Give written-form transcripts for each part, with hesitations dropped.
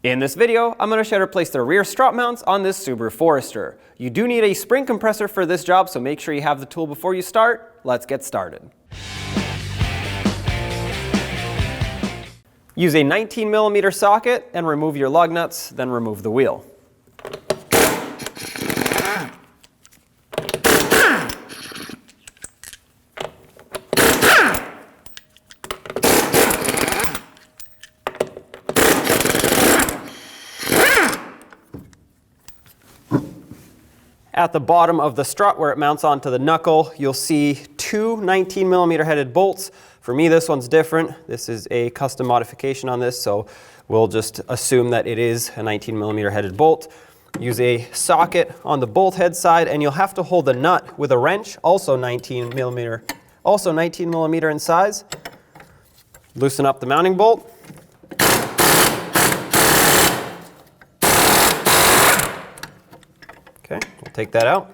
In this video, I'm going to show you how to place the rear strut mounts on this Subaru Forester. You do need a spring compressor for this job, so make sure you have the tool before you start. Let's get started. Use a 19mm socket and remove your lug nuts, then remove the wheel. At the bottom of the strut where it mounts onto the knuckle, you'll see two 19mm headed bolts. For me, this one's different. This is a custom modification on this, so we'll just assume that it is a 19mm headed bolt. Use a socket on the bolt head side, and you'll have to hold the nut with a wrench, also 19mm in size. Loosen up the mounting bolt. Okay, we'll take that out.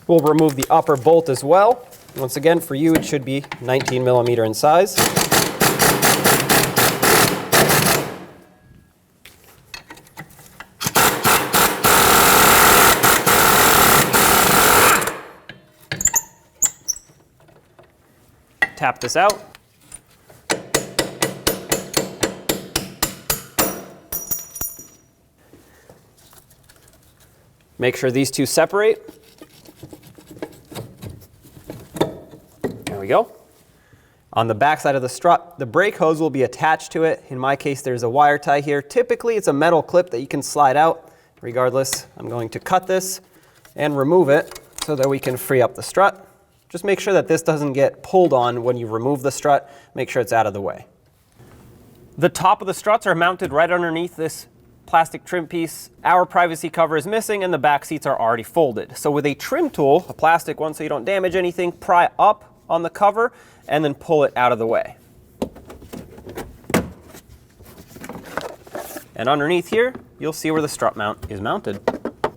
We'll remove the upper bolt as well. Once again, for you, it should be 19mm in size. Tap this out. Make sure these two separate. There we go. On the back side of the strut, the brake hose will be attached to it. In my case, there's a wire tie here. Typically, it's a metal clip that you can slide out. Regardless, I'm going to cut this and remove it so that we can free up the strut. Just make sure that this doesn't get pulled on when you remove the strut. Make sure it's out of the way. The top of the struts are mounted right underneath this plastic trim piece. Our privacy cover is missing and the back seats are already folded. So with a trim tool, a plastic one so you don't damage anything, pry up on the cover and then pull it out of the way. And underneath here, you'll see where the strut mount is mounted.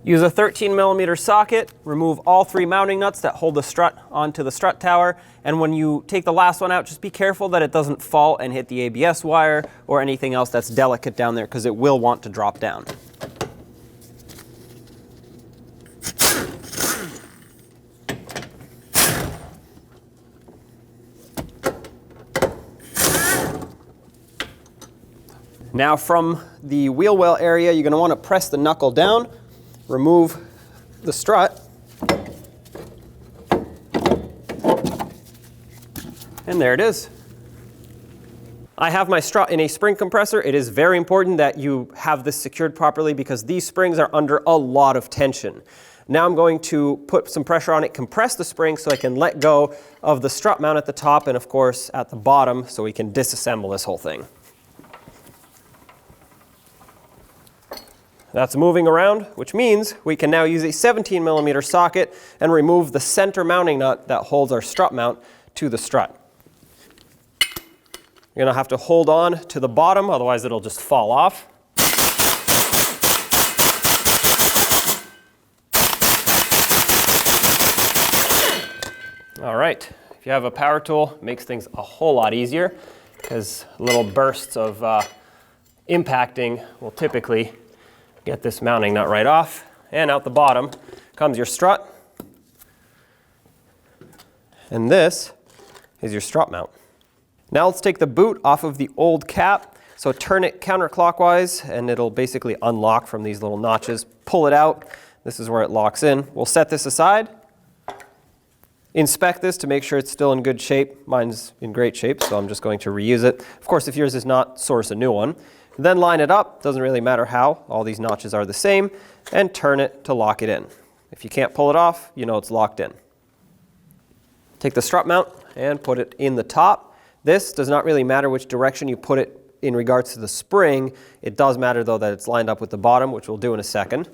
Use a 13mm socket, remove all three mounting nuts that hold the strut onto the strut tower, and when you take the last one out, just be careful that it doesn't fall and hit the ABS wire or anything else that's delicate down there, because it will want to drop down. Now from the wheel well area, you're going to want to press the knuckle down, remove the strut, and there it is. I have my strut in a spring compressor. It is very important that you have this secured properly because these springs are under a lot of tension. Now I'm going to put some pressure on it, compress the spring so I can let go of the strut mount at the top and of course at the bottom so we can disassemble this whole thing. That's moving around, which means we can now use a 17mm socket and remove the center mounting nut that holds our strut mount to the strut. You're going to have to hold on to the bottom, otherwise it'll just fall off. All right, if you have a power tool, it makes things a whole lot easier because little bursts of impacting will typically get this mounting nut right off, and out the bottom comes your strut. And this is your strut mount. Now let's take the boot off of the old cap. So turn it counterclockwise and it'll basically unlock from these little notches. Pull it out. This is where it locks in. We'll set this aside. Inspect this to make sure it's still in good shape. Mine's in great shape, so I'm just going to reuse it. Of course, if yours is not, source a new one. Then line it up, doesn't really matter how, all these notches are the same, and turn it to lock it in. If you can't pull it off, you know it's locked in. Take the strut mount and put it in the top. This does not really matter which direction you put it in regards to the spring. It does matter though that it's lined up with the bottom, which we'll do in a second.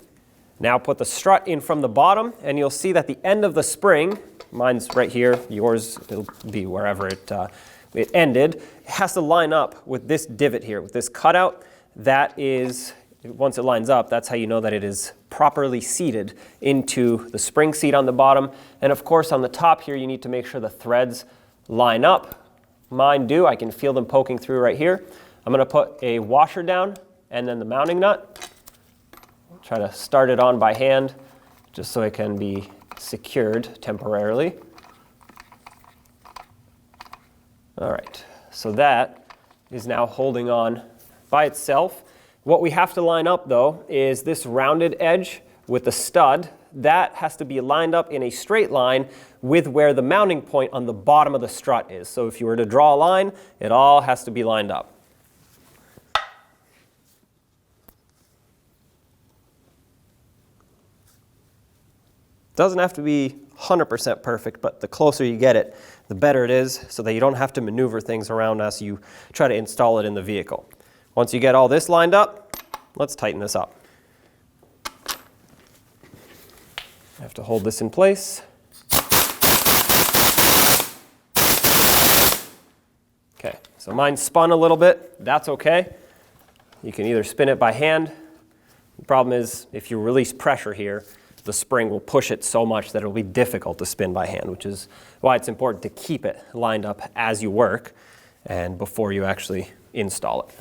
Now put the strut in from the bottom and you'll see that the end of the spring, mine's right here, yours it'll be wherever it ended, it has to line up with this divot here, with this cutout. That is, once it lines up, that's how you know that it is properly seated into the spring seat on the bottom. And of course on the top here you need to make sure the threads line up Mine do. I can feel them poking through right here. I'm going to put a washer down and then the mounting nut. Try to start it on by hand just so it can be secured temporarily. All right, so that is now holding on by itself. What we have to line up though is this rounded edge with the stud. That has to be lined up in a straight line with where the mounting point on the bottom of the strut is. So if you were to draw a line, it all has to be lined up. Doesn't have to be 100% perfect, but the closer you get it, the better it is, so that you don't have to maneuver things around as you try to install it in the vehicle. Once you get all this lined up, let's tighten this up. I have to hold this in place. Okay, so mine spun a little bit. That's okay. You can either spin it by hand. The problem is if you release pressure here, the spring will push it so much that it'll be difficult to spin by hand, which is why it's important to keep it lined up as you work and before you actually install it.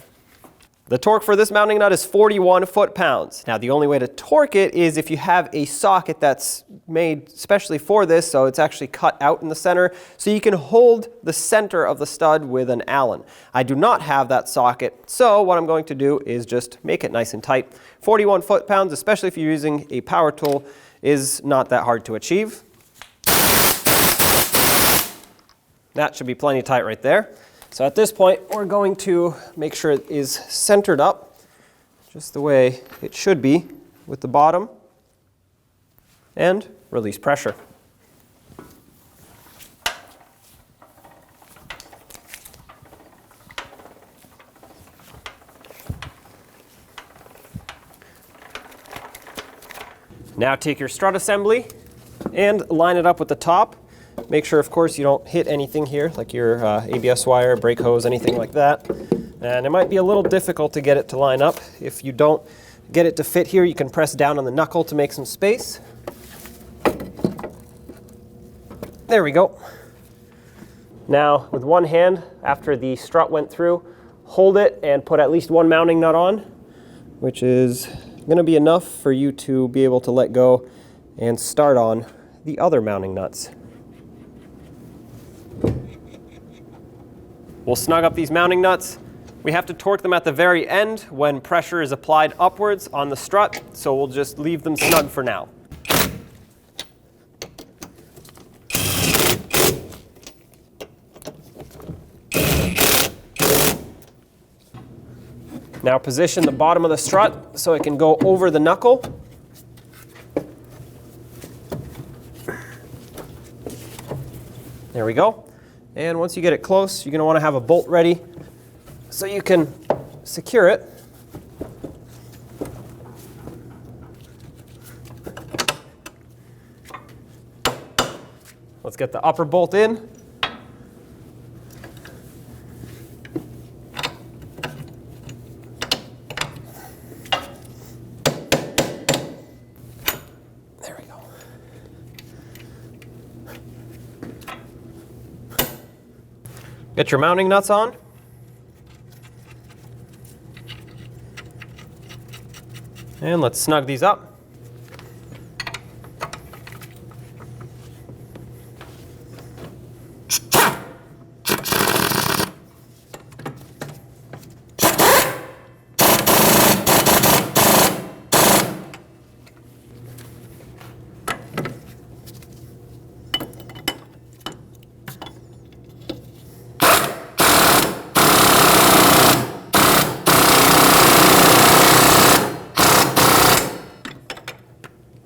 The torque for this mounting nut is 41 foot-pounds. Now the only way to torque it is if you have a socket that's made especially for this, so it's actually cut out in the center, so you can hold the center of the stud with an Allen. I do not have that socket, so what I'm going to do is just make it nice and tight. 41 foot-pounds, especially if you're using a power tool, is not that hard to achieve. That should be plenty tight right there. So at this point, we're going to make sure it is centered up just the way it should be with the bottom and release pressure. Now take your strut assembly and line it up with the top. Make sure, of course, you don't hit anything here, like your ABS wire, brake hose, anything like that. And it might be a little difficult to get it to line up. If you don't get it to fit here, you can press down on the knuckle to make some space. There we go. Now, with one hand, after the strut went through, hold it and put at least one mounting nut on, which is going to be enough for you to be able to let go and start on the other mounting nuts. We'll snug up these mounting nuts. We have to torque them at the very end when pressure is applied upwards on the strut, so we'll just leave them snug for now. Now position the bottom of the strut so it can go over the knuckle. There we go. And once you get it close, you're going to want to have a bolt ready so you can secure it. Let's get the upper bolt in. There we go. Get your mounting nuts on. And let's snug these up.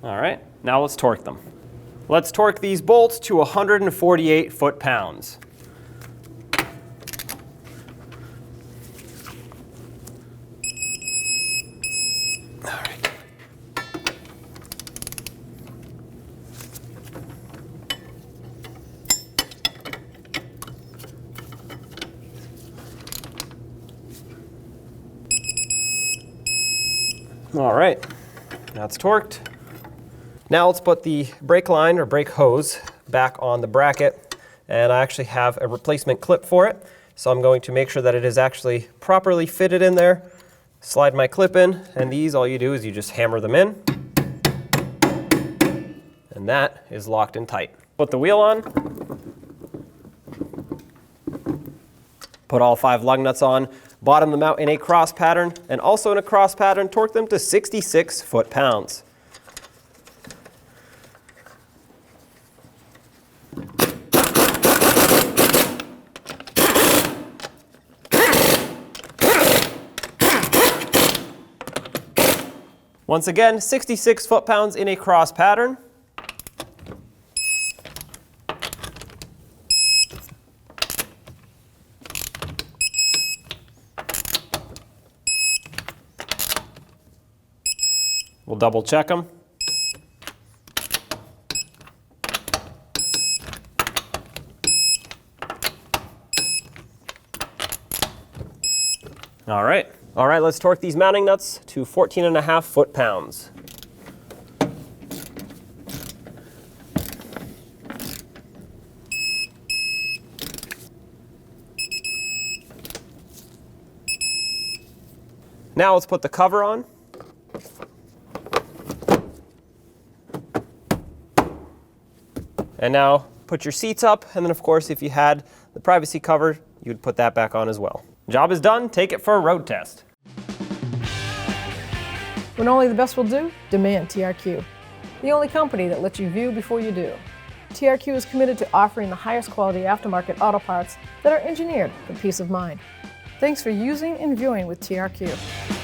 All right, now let's torque them. Let's torque these bolts to 148 foot-pounds. All right. All right, now it's torqued. Now let's put the brake line or brake hose back on the bracket. and I actually have a replacement clip for it. So I'm going to make sure that it is actually properly fitted in there. Slide my clip in, and these, all you do is you just hammer them in, and that is locked in tight. Put the wheel on, put all 5 lug nuts on, bottom them out in a cross pattern, and also in a cross pattern, torque them to 66 foot-pounds. Once again, 66 foot-pounds in a cross pattern. We'll double check them. All right, let's torque these mounting nuts to 14.5 foot-pounds. Now let's put the cover on. And now put your seats up, and then of course if you had the privacy cover, you'd put that back on as well. Job is done, take it for a road test. When only the best will do, demand TRQ. The only company that lets you view before you do. TRQ is committed to offering the highest quality aftermarket auto parts that are engineered for peace of mind. Thanks for using and viewing with TRQ.